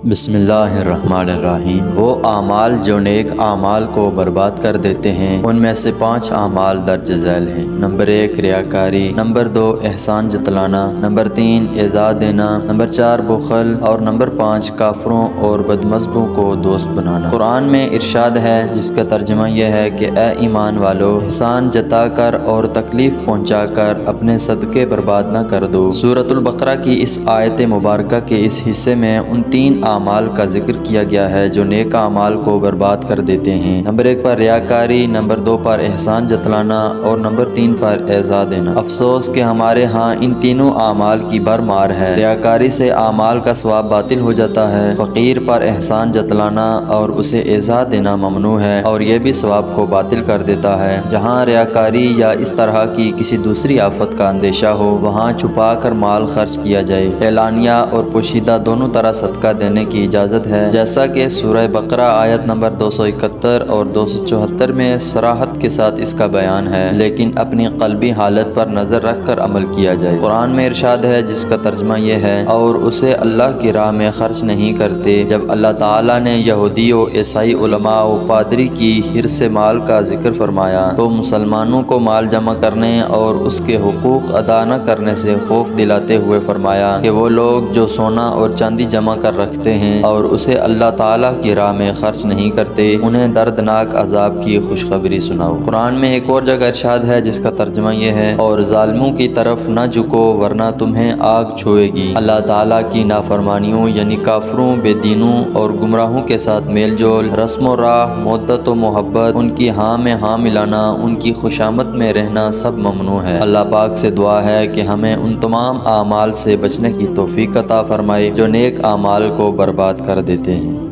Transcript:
بسم اللہ الرحمن الرحیم۔ وہ اعمال جو نیک اعمال کو برباد کر دیتے ہیں ان میں سے 5 اعمال درج ذیل ہیں۔ نمبر 1 ریاکاری، نمبر 2 احسان جتلانا، نمبر 3 ایذا دینا، نمبر 4 بخل اور نمبر 5 کافروں اور بدمذہبوں کو دوست بنانا۔ قرآن میں ارشاد ہے جس کا ترجمہ یہ ہے کہ اے ایمان والو، احسان جتا کر اور تکلیف پہنچا کر اپنے صدقے برباد نہ کر دو۔ سورۃ البقرہ کی اس آیت مبارکہ کے اس حصے میں ان 3 اعمال کا ذکر کیا گیا ہے جو نیک اعمال کو برباد کر دیتے ہیں۔ نمبر 1 پر ریاکاری، نمبر 2 پر احسان جتلانا اور نمبر 3 پر ایذا دینا۔ افسوس کہ ہمارے ہاں ان تینوں اعمال کی بھرمار ہے۔ ریاکاری سے اعمال کا ثواب باطل ہو جاتا ہے، فقیر پر احسان جتلانا اور اسے ایذا دینا ممنوع ہے اور یہ بھی ثواب کو باطل کر دیتا ہے۔ جہاں ریاکاری یا اس طرح کی کسی دوسری آفت کا اندیشہ ہو وہاں چھپا کر مال خرچ کیا جائے۔ اعلانیہ اور پوشیدہ دونوں طرح صدقہ دینے کی اجازت ہے، جیسا کہ سورہ بقرہ آیت نمبر 271 اور 274 میں صراحت کے ساتھ اس کا بیان ہے، لیکن اپنی قلبی حالت پر نظر رکھ کر عمل کیا جائے۔ قرآن میں ارشاد ہے جس کا ترجمہ یہ ہے اور اسے اللہ کی راہ میں خرچ نہیں کرتے۔ جب اللہ تعالیٰ نے یہودی و عیسائی علماء و پادری کی حرص مال کا ذکر فرمایا تو مسلمانوں کو مال جمع کرنے اور اس کے حقوق ادا نہ کرنے سے خوف دلاتے ہوئے فرمایا کہ وہ لوگ جو سونا اور چاندی جمع کر رکھتے ہیں اور اسے اللہ تعالیٰ کی راہ میں خرچ نہیں کرتے انہیں دردناک عذاب کی خوشخبری سناؤ۔ قرآن میں ایک اور جگہ ارشاد ہے جس کا ترجمہ یہ ہے اور ظالموں کی طرف نہ جھکو ورنہ تمہیں آگ چھوئے گی۔ اللہ تعالیٰ کی نافرمانیوں یعنی کافروں، بے دینوں اور گمراہوں کے ساتھ میل جول، رسم و راہ، مودت و محبت، ان کی ہاں میں ہاں ملانا، ان کی خوشامد میں رہنا سب ممنوع ہے۔ اللہ پاک سے دعا ہے کہ ہمیں ان تمام اعمال سے بچنے کی توفیق عطا فرمائے جو نیک اعمال کو برباد کر دیتے ہیں۔